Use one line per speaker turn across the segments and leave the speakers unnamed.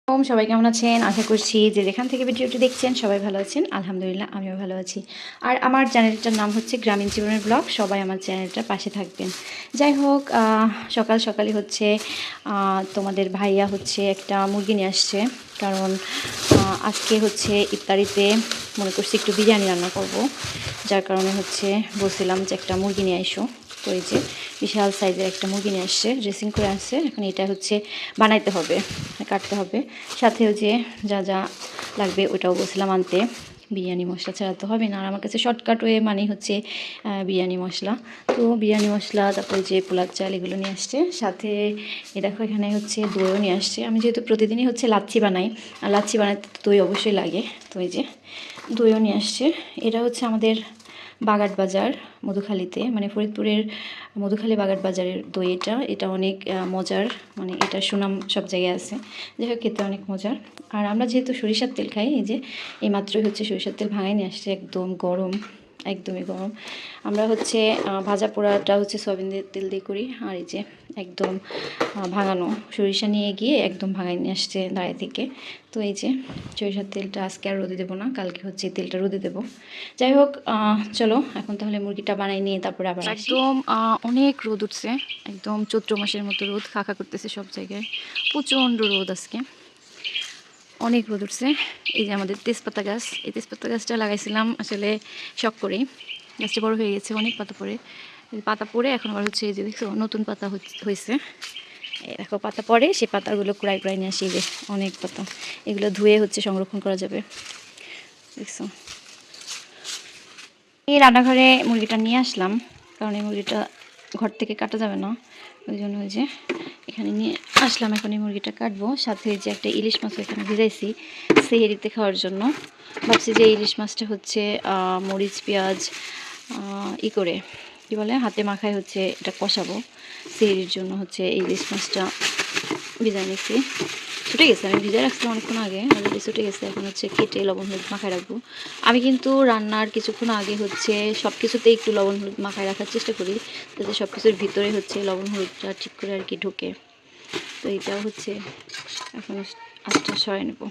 সবাই কেমন আছেন? আশা করছি যে যেখান থেকে ভিডিওটি দেখছেন সবাই ভালো আছেন। আলহামদুলিল্লাহ আমিও ভালো আছি। আর আমার চ্যানেলটার নাম হচ্ছে গ্রামীণ জীবনের ব্লগ। সবাই আমার চ্যানেলটার পাশে থাকবেন। যাই হোক, সকাল সকালই হচ্ছে তোমাদের ভাইয়া হচ্ছে একটা মুরগি নিয়ে আসছে। কারণ আজকে হচ্ছে ইফতারিতে মনে করছি একটু বিরিয়ানি রান্না করব। যার কারণে হচ্ছে বলছিলাম যে একটা মুরগি নিয়ে আইসো। তো এই যে বিশাল সাইজের একটা মুরগি নিয়ে আসছে, ড্রেসিং করে আসছে। এখন এটা হচ্ছে বানাইতে হবে, কাটতে হবে। সাথেও যে যা যা লাগবে ওটাও বলছিলাম আনতে। বিরিয়ানি মশলা ছাড়া তো হবে না। আর আমার কাছে শর্টকাট ওয়ে মানে হচ্ছে বিরিয়ানি মশলা। তো বিরিয়ানি মশলা, তারপরে যে পোলার চাল, এগুলো নিয়ে আসছে। সাথে এ দেখো এখানে হচ্ছে দইও নিয়ে আসছে। আমি যেহেতু প্রতিদিনই হচ্ছে লাচ্ছি বানাই, আর লাচ্ছি বানাতে দই অবশ্যই লাগে। তো এই যে দইও নিয়ে আসছে। এটা হচ্ছে আমাদের বাগাট বাজার, মধুখালীতে, মানে ফরিদপুরের মধুখালী বাগাট বাজারের দই। এটা অনেক মজার, মানে এটা সুনাম সব জায়গায় আছে। যাই হোক, খেতে অনেক মজার। আর আমরা যেহেতু সরিষার তেল খাই, এই যে এই মাত্রই হচ্ছে সরিষার তেল ভাঙাই নিয়ে আসছে, একদম গরম, একদমই গরম। আমরা হচ্ছে ভাজা পোড়াটা হচ্ছে সয়াবিন তেল দিয়ে করি। আর এই যে একদম ভাঙানো সরিষা নিয়ে গিয়ে একদম ভাঙাই নিয়ে আসছে দাঁড়ায় থেকে। তো এই যে সরিষার তেলটা আজকে আর রোদে দেবো না, কালকে হচ্ছে তেলটা রোদে দেবো। যাই হোক, চলো এখন তাহলে মুরগিটা বানাই নিয়ে তারপরে আবার একদম অনেক রোদ উঠছে, একদম চৈত্র মাসের মতো রোদ খাখা করতেছে সব জায়গায়। প্রচণ্ড রোদ আজকে, অনেক রোদ উঠছে। এই যে আমাদের তেজপাতা গাছ, এই তেজপাতা গাছটা লাগাইছিলাম আসলে শখ করেই। গাছটা বড় হয়ে গেছে, অনেক পাতা পড়ে, পাতা পড়ে এখন আবার হচ্ছে এই যে দেখছো নতুন পাতা হয়েছে। দেখো পাতা পড়ে, সেই পাতাগুলো কুড়াই কুড়াই নিয়ে আসি। যে অনেক পাতা, এগুলো ধুয়ে হচ্ছে সংরক্ষণ করা যাবে, দেখছো। এই রান্নাঘরে মুরগিটা নিয়ে আসলাম, কারণ এই মুরগিটা ঘর থেকে কাটা যাবে না, ওই জন্য ওই যে এখানে নিয়ে আসলাম। এখন এই মুরগিটা কাটবো। সাথে যে একটা ইলিশ মাছ এখানে ভিজাইছি সেহেরিতে খাওয়ার জন্য। ভাবছি যে ইলিশ মাছটা হচ্ছে মরিচ পেঁয়াজ করে কী বলে হাতে মাখায় হচ্ছে এটা কষাবো। সেহেরির জন্য হচ্ছে এই ইলিশ মাছটা ভিজাই নিচ্ছি। ছুটে গেছে, আমি ভিজাই রাখছিলাম অনেকক্ষণ আগে, অলরেডি ছুটে গেছে। এখন হচ্ছে কেটে লবণ হলুদ মাখায় রাখবো। আমি কিন্তু রান্নার কিছুক্ষণ আগে হচ্ছে সব কিছুতেই একটু লবণ হলুদ মাখায় রাখার চেষ্টা করি, যাতে সব কিছুর ভিতরে হচ্ছে লবণ হলুদটা ঠিক করে আর কি ঢোকে। তো এইটাও হচ্ছে এখন আঁচটা সরাই নেব।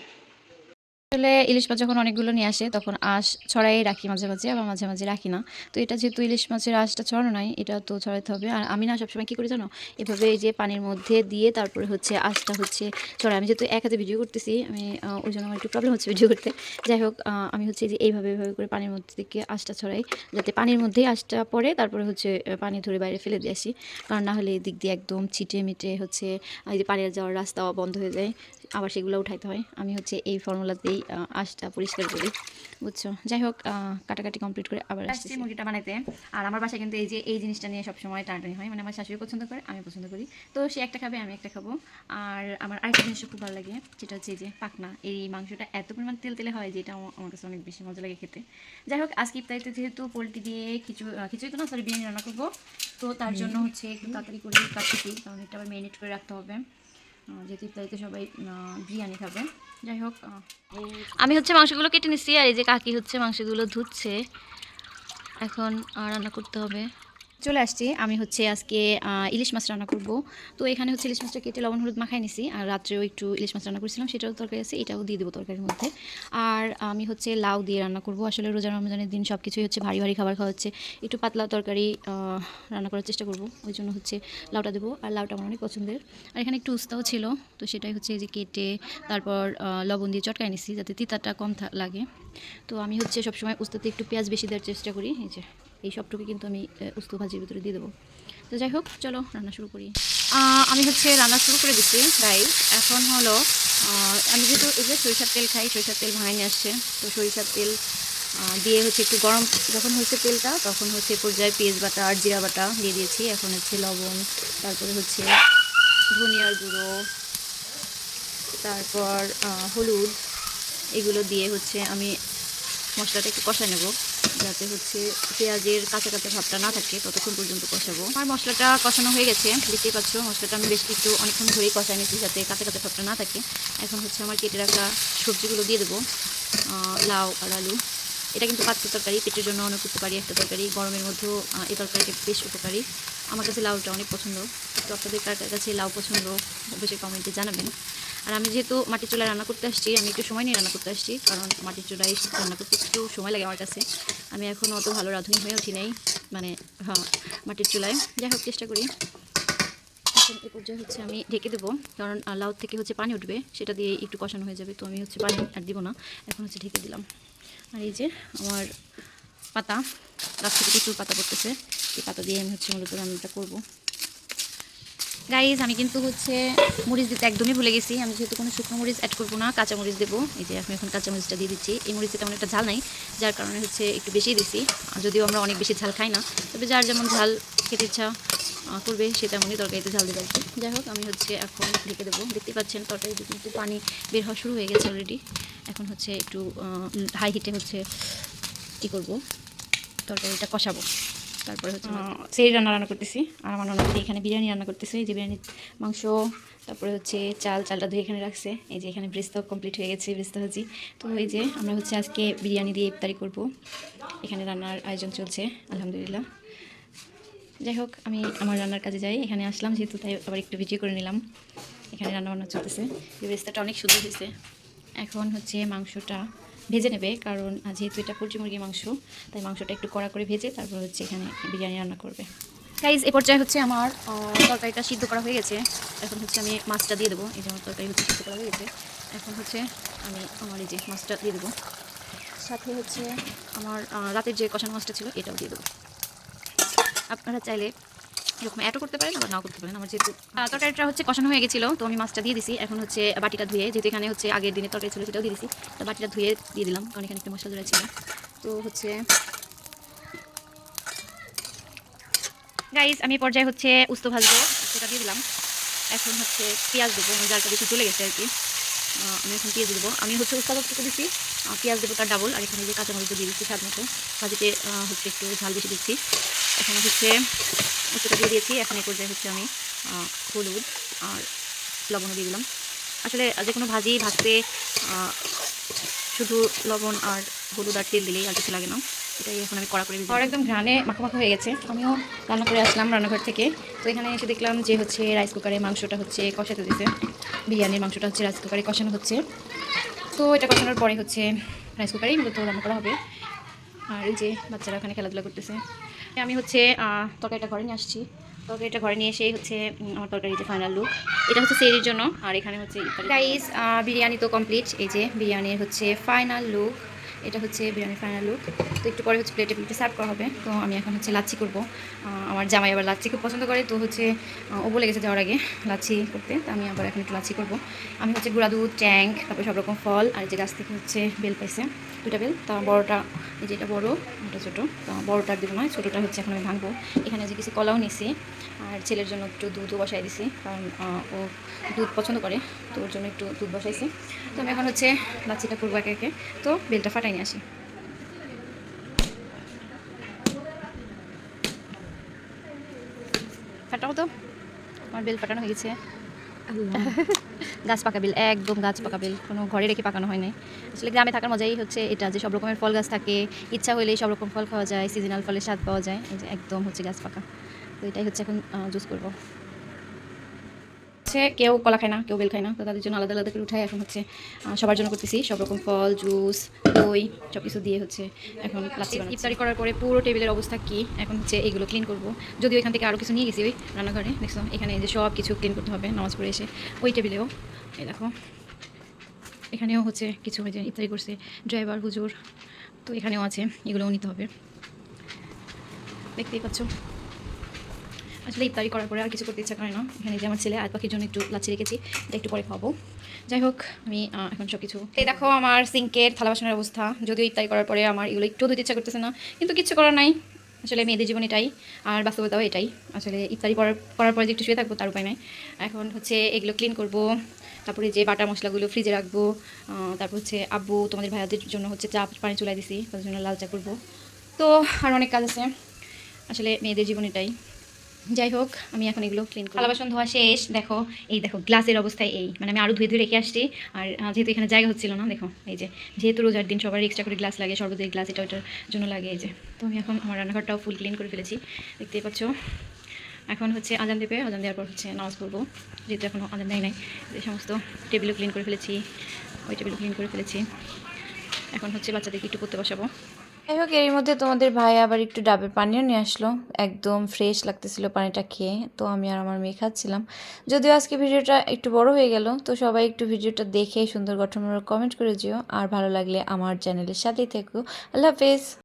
আসলে ইলিশ মাছ যখন অনেকগুলো নিয়ে আসে তখন আঁশ ছড়াই রাখি মাঝে মাঝে, আবার মাঝে মাঝে রাখি না। তো এটা যেহেতু ইলিশ মাছের আঁশটা ছড়ানো নাই, এটা তো ছড়াইতে হবে। আর আমি না সবসময় কী করি জানো, এভাবে এই যে পানির মধ্যে দিয়ে তারপরে হচ্ছে আঁশটা হচ্ছে ছড়াই। আমি যেহেতু এক হাতে ভিডিও করতেছি, আমি ওই জন্য আমার একটু প্রবলেম হচ্ছে ভিডিও করতে। যাই হোক, আমি হচ্ছে যে এইভাবে করে পানির মধ্যে থেকে আঁশটা ছড়াই, যাতে পানির মধ্যেই আঁশটা পড়ে, তারপরে হচ্ছে পানি ধরে বাইরে ফেলে দিয়ে আসি। কারণ না হলে এদিক দিয়ে একদম ছিটে মিটে হচ্ছে এই যে পানির যাওয়ার রাস্তা বন্ধ হয়ে যায়, আবার সেগুলো উঠাইতে হয়। আমি হচ্ছে এই ফর্মুলাতেই আঁশটা পরিষ্কার করি, বুঝছো। যাই হোক, কাটাকাটি কমপ্লিট করে আবার আসছি মুরগিটা বানাইতে। আর আমার বাসায় কিন্তু এই যে এই জিনিসটা নিয়ে সবসময় টানাটানি হয়, মানে আমার শাশুড়ি পছন্দ করে, আমি পছন্দ করি। তো সে একটা খাবে, আমি একটা খাবো। আর আমার আরেকটা জিনিসও খুব ভালো লাগে, যেটা হচ্ছে এই যে পাকনা। এই মাংসটা এত পরিমাণ তেল তেলে হয় যে এটা আমার কাছে অনেক বেশি মজা লাগে খেতে। যাই হোক, আজকে ইফতারিতে যেহেতু পোলট্রি দিয়ে খিচুড়ি তো না, সরি, বিরিয়ানি রান্না করবো। তো তার জন্য হচ্ছে একটু তাড়াতাড়ি করে কাটতেছি, কারণ এটা আবার ম্যারিনেট করে রাখতে হবে, যেহেতু ইফতারিতে সবাই বিরিয়ানি খাবে। যাই হোক, আমি হচ্ছে মাংসগুলো কেটে নিচ্ছি, আর এই যে কাকি হচ্ছে মাংসগুলো ধুচ্ছে। এখন রান্না করতে হবে। চলে আসছি। আমি হচ্ছে আজকে ইলিশ মাছ রান্না করব। তো এখানে হচ্ছে ইলিশ মাছটা কেটে লবণ হলুদ মাখাই নিছি, আর রাত্রেও একটু ইলিশ মাছ রান্না করেছিলাম, সেটাও তরকারি আছে, এটাও দিয়ে দেবো তরকারির মধ্যে। আর আমি হচ্ছে লাউ দিয়ে রান্না করব। আসলে রোজা রমজানের দিন সব কিছুই হচ্ছে ভারী ভারী খাবার খাওয়া হচ্ছে, একটু পাতলা তরকারি রান্না করার চেষ্টা করব, ওই জন্য হচ্ছে লাউটা দেবো। আর লাউটা আমার অনেক পছন্দের। আর এখানে একটু উস্তাও ছিল, তো সেটাই হচ্ছে এই যে কেটে তারপর লবণ দিয়ে চটকাই নিছি, যাতে তিতাটা কম লাগে। তো আমি হচ্ছে সবসময় উস্তাতে একটু পেঁয়াজ বেশি দেওয়ার চেষ্টা করি। এই যে এই সবটুকু কিন্তু আমি উস্তো ভাজির ভিতরে দিয়ে দেবো। তো যাই হোক, চলো রান্না শুরু করি। আমি হচ্ছে রান্না শুরু করে দিচ্ছি গাইস। এখন হলো আমি যেহেতু এই যে সরিষার তেল খাই, সরিষার তেল ভাঙাই নিয়ে আসছে। তো সরিষার তেল দিয়ে হচ্ছে একটু গরম যখন হয়েছে তেলটা, তখন হচ্ছে পর্যায়ে পেঁয়াজ বাটা আর জিরা বাটা দিয়ে দিয়েছি। এখন হচ্ছে লবণ, তারপরে হচ্ছে ধনিয়ার গুঁড়ো, তারপর হলুদ, এগুলো দিয়ে হচ্ছে আমি মশলাটা একটু কষায় নেব, যাতে হচ্ছে পেঁয়াজের কাঁচা কাঁচা ভাবটা না থাকে, ততক্ষণ পর্যন্ত কষাবো। আমার মশলাটা কষানো হয়ে গেছে, দেখতেই পাচ্ছ। মশলাটা আমি বেশ একটু অনেকক্ষণ ধরেই কষায় নিচ্ছি, যাতে কাঁচা কাঁচা ভাবটা না থাকে। এখন হচ্ছে আমার কেটে রাখা সবজিগুলো দিয়ে দেবো, লাউ আর আলু। এটা কিন্তু পাতলা তরকারি, পেটের জন্য অনেক উপকারী একটা তরকারি। গরমের মধ্যেও এই তরকারিটা বেশ উপকারী। আমার কাছে লাউটা অনেক পছন্দ। তো আপনাদের কার কাছে লাউ পছন্দ অবশ্যই কমেন্টে জানাবেন। আর আমি যেহেতু মাটির চুলায় রান্না করতে আসছি, আমি একটু সময় নিয়ে রান্না করতে আসছি, কারণ মাটির চুলায় রান্না করতে একটু সময় লাগে আমার কাছে। আমি এখনও অত ভালো রাঁধুনি হয়ে উঠি নাই, মানে হ্যাঁ মাটির চুলায়। যাই হোক চেষ্টা করি। এখন এই পর্যায়ে হচ্ছে আমি ঢেকে দেবো, কারণ লাউ থেকে হচ্ছে পানি উঠবে, সেটা দিয়ে একটু কষানো হয়ে যাবে। তো আমি হচ্ছে পানি আর দিব না, এখন হচ্ছে ঢেকে দিলাম। আর এই যে আমার পাতা, গাছ থেকে প্রচুর পাতা পড়তেছে, এই পাতা দিয়ে আমি হচ্ছে মূলত রান্নাটা করবো। গাইজ আমি কিন্তু হচ্ছে মরিচ দিতে একদমই ভুলে গেছি। আমি যেহেতু কোনো শুকনো মরিচ অ্যাড করবো না, কাঁচা মরিচ দেবো। এই যে আমি এখন কাঁচা মরিচটা দিয়ে দিচ্ছি। এই মরিচে তেমন একটা ঝাল নাই, যার কারণে হচ্ছে একটু বেশি দিছি। যদিও আমরা অনেক বেশি ঝাল খাই না, তবে যার যেমন ঝাল খেতে ইচ্ছা করবে সে তেমনই তরকারিতে ঝাল দেবে আর কি। যাই হোক আমি হচ্ছে এখন ঢেকে দেবো। দেখতে পাচ্ছেন তরকারিতে কিন্তু পানি বের হওয়া শুরু হয়ে গেছে অলরেডি। এখন হচ্ছে একটু হাই হিটে হচ্ছে কী করবো, তরকারিটা কষাবো। তারপরে হচ্ছে সেই রান্না করতেছি। আর আমার ননদ এখানে বিরিয়ানি রান্না করতেছে। এই যে বিরিয়ানির মাংস, তারপরে হচ্ছে চালটা ধুয়ে এখানে রাখছে। এই যে এখানে ব্রেস্তা কমপ্লিট হয়ে গেছে, ব্রেস্তা ভাজি। তো এই যে আমরা হচ্ছে আজকে বিরিয়ানি দিয়ে ইফতারি করব। এখানে রান্নার আয়োজন চলছে আলহামদুলিল্লাহ। যাই হোক আমি আমার রান্নার কাজে যাই, এখানে আসলাম যেহেতু, তাই আবার একটু ভিডিও করে নিলাম। এখানে রান্নাবান্না চলতেছে, ব্রেস্তাটা অনেক সুন্দর হয়েছে। এখন হচ্ছে মাংসটা ভেজে নেবে, কারণ যেহেতু এটা পোলট্রি মুরগির মাংস, তাই মাংসটা একটু কড়া করে ভেজে তারপর হচ্ছে এখানে বিরিয়ানি রান্না করবে। গাইজ এ পর্যায়ে হচ্ছে আমার তরকারিটা সিদ্ধ করা হয়ে গেছে। এখন হচ্ছে আমি মাছটা দিয়ে দেবো। এই যে আমার তরকারি হচ্ছে সিদ্ধ করা হয়ে গেছে। এখন হচ্ছে আমি আমার এই যে মাছটা দিয়ে দেবো, সাথে হচ্ছে আমার রাতের যে কষানো মাছটা ছিল এটাও দিয়ে দেবো। আপনারা চাইলে এরকম অ্যাডও করতে পারেন, আবার নাও করতে পারেন। আমার যেহেতু তরকারিটা হচ্ছে কষানো হয়ে গেছিলো, তো আমি মাছটা দিয়ে দিছি। এখন হচ্ছে বাটিটা ধুয়ে, যেহেতু এখানে হচ্ছে আগের দিনের তরকারি ছিল সেটাও দিয়ে দিছি, তো বাটিটা ধুয়ে দিয়ে দিলাম, কারণ এখানে একটু মশলা ধরে ছিল। তো হচ্ছে গাইজ আমি পর্যায়ে হচ্ছে উস্ত ভাজবো, সেটা দিয়ে দিলাম। এখন হচ্ছে পেঁয়াজ দেবো, জালটা বেশি চলে গেছে আর কি। আমি এখন পেঁয়াজ দেবো। আমি হচ্ছে উস্তা ভাজতে দিচ্ছি, পেঁয়াজ দেবো তার ডাবল। আর এখানে যে কাঁচামরিচ দিয়ে দিচ্ছি স্বাদ মতো, ভাজিতে হচ্ছে একটু ঝাল বেশি দিচ্ছি। এখন হচ্ছে উস্তাটা দিয়ে দিয়েছি। এখন এই পর্যায়ে হচ্ছে আমি হলুদ আর লবণও দিয়ে দিলাম। আসলে যে কোনো ভাজি ভাজতে শুধু লবণ আর হলুদ আর তেল দিলেই আর কিছু লাগে না। এটাই এখন আমি কড়া করে দিচ্ছি। আর একদম ঘ্রাণে মাখা হয়ে গেছে। আমিও রান্না করে আসলাম রান্নাঘর থেকে। তো এখানে এসে দেখলাম যে হচ্ছে রাইস কুকারে মাংসটা হচ্ছে কষাতে দিতে, বিরিয়ানির মাংসটা হচ্ছে রাইস কুকারে কষানো হচ্ছে। তো এটা কষানোর পরে হচ্ছে রাইস কুকারেই মূলত রান্না করা হবে। আর এই যে বাচ্চারা ওখানে খেলাধুলা করতেছে। আমি হচ্ছে তরকারিটা ঘরে নিয়ে আসছি। তরকারিটা ঘরে নিয়ে এসেই হচ্ছে আমার তরকারিতে ফাইনাল লুক। এটা হচ্ছে সেরির জন্য, আর এখানে হচ্ছে গাইস বিরিয়ানি তো কমপ্লিট। এই যে বিরিয়ানির হচ্ছে ফাইনাল লুক, এটা হচ্ছে বিরিয়ানির ফাইনাল লুক। তো একটু পরে হচ্ছে প্লেটে সার্ভ করা হবে। তো আমি এখন হচ্ছে লাচ্ছি করবো। আমার জামাই আবার লাচ্ছি খুব পছন্দ করে, তো হচ্ছে ও বলে গেছে যাওয়ার আগে লাচ্ছি করতে। তো আমি আবার এখন একটু লাচ্ছি করবো। আমি হচ্ছে গুঁড়া দুধ, ট্যাঙ্ক, তারপর সব রকম ফল, আর যে গাছ থেকে হচ্ছে বেল পাইছে, দুটা বেল। তা বড়োটা এই যে এটা বড়ো, ওটা ছোটো। তো বড়োটা দেবো না, ছোটোটা হচ্ছে এখন আমি ভাঙবো। এখানে যে কিছু কলাও নিছি, আর ছেলের জন্য একটু দুধও বসাই দিছি, কারণ ও দুধ পছন্দ করে, তো ওর জন্য একটু দুধ বসাইছি। তো আমি এখন হচ্ছে লাচ্ছিটা করবো একে একে। তো বেলটা ফাটাই নিয়ে আসি। ফাটাও তো, আমার বেল ফাটানো হয়ে গেছে। গাছ পাকা বেল, একদম গাছ পাকা বেল, কোনো ঘরে রেখে পাকানো হয় নাই। আসলে গ্রামে থাকার মজাই হচ্ছে এটা, যে সব রকমের ফল গাছ থাকে, ইচ্ছা হলেই সব রকম ফল খাওয়া যায়, সিজনাল ফলের স্বাদ পাওয়া যায়। এই যে একদম হচ্ছে গাছ পাকা। তো এটাই হচ্ছে এখন জুস করবো। হচ্ছে কেউ কলা খায় না, কেউ বেল খায় না, তো তাদের জন্য আলাদা আলাদা করে উঠাই। এখন হচ্ছে সবার জন্য করতেছি, সব রকম ফল, জুস, দই সব কিছু দিয়ে হচ্ছে এখন লাচ্ছি বানাচ্ছি। ইফতারি করার পরে পুরো টেবিলের অবস্থা কি, এখন হচ্ছে এগুলো ক্লিন করবো। যদিও এখান থেকে আরও কিছু নিয়ে গেছি ওই রান্নাঘরে, দেখছো এখানে যে সব কিছু ক্লিন করতে হবে নামাজ পড়ে এসে। ওই টেবিলেও এই দেখো, এখানেও হচ্ছে কিছু হয়েছে, ইফতারি করছে ড্রাইভার হুজুর, তো এখানেও আছে, এগুলোও নিতে হবে, দেখতেই পাচ্ছ। আসলে ইফতারি করার পরে আর কিছু করতে ইচ্ছা করে না। এখানে যে আমার ছেলে আয়াত পাখির জন্য একটু লাচ্ছি রেখেছি, এটা একটু পরে খাবো। যাই হোক আমি এখন সব কিছু এই দেখো আমার সিঙ্কের থালা বাসনের অবস্থা। যদিও ইফতারি করার পরে আমার এগুলো একটু ধুতে ইচ্ছা করতেছে না, কিন্তু কিছু করার নাই। আসলে মেয়েদের জীবন এটাই, আর বাস্তবতাও এটাই। আসলে ইফতারি করার পরে যে একটু শুয়ে থাকবো তার উপায় নাই। এখন হচ্ছে এগুলো ক্লিন করব, তারপরে যে বাটা মশলাগুলো ফ্রিজে রাখবো। তারপর হচ্ছে আব্বু তোমাদের ভাইয়াদের জন্য হচ্ছে চা পানি চুলাই দিছি, তাদের জন্য লাল চা করবো। তো আর অনেক কাজ আছে, আসলে মেয়েদের জীবন এটাই। যাই হোক আমি এখন এগুলো ক্লিন করি। থালা বাসন ধোয়া শেষ। দেখো এই দেখো গ্লাসের অবস্থায় এই, মানে আমি আরও ধুয়ে ধুয়ে রেখে আসছি। আর যেহেতু এখানে জায়গা হচ্ছিল না, দেখো এই যে যেহেতু রোজার দিন সবার এক্সট্রা করে গ্লাস লাগে, সর্বদাই গ্লাস এটা ওটার জন্য লাগে। এই যে তো আমি এখন আমার রান্নাঘরটাও ফুল ক্লিন করে ফেলেছি, দেখতেই পাচ্ছ। এখন হচ্ছে আজান দেবে, আজান দেওয়ার পর হচ্ছে নামাজ পড়বো, যেহেতু এখনও আজান দেয় নাই। এই সমস্ত টেবিলও ক্লিন করে ফেলেছি, ওই টেবিলও ক্লিন করে ফেলেছি। এখন হচ্ছে বাচ্চাদেরকে একটু পড়তে বসাবো। যাই হোক, এর মধ্যে তোমাদের ভাই আবার একটু ডাবের পানিও নিয়ে আসলো, একদম ফ্রেশ লাগতেছিল পানিটা খেয়ে। তো আমি আর আমার মেয়ে খাচ্ছিলাম। যদিও আজকে ভিডিওটা একটু বড় হয়ে গেল, তো সবাই একটু ভিডিওটা দেখে সুন্দর গঠনমূলক কমেন্ট করে যেও, আর ভালো লাগলে আমার চ্যানেলের সাথেই থেকো। আল্লাহ হাফেজ।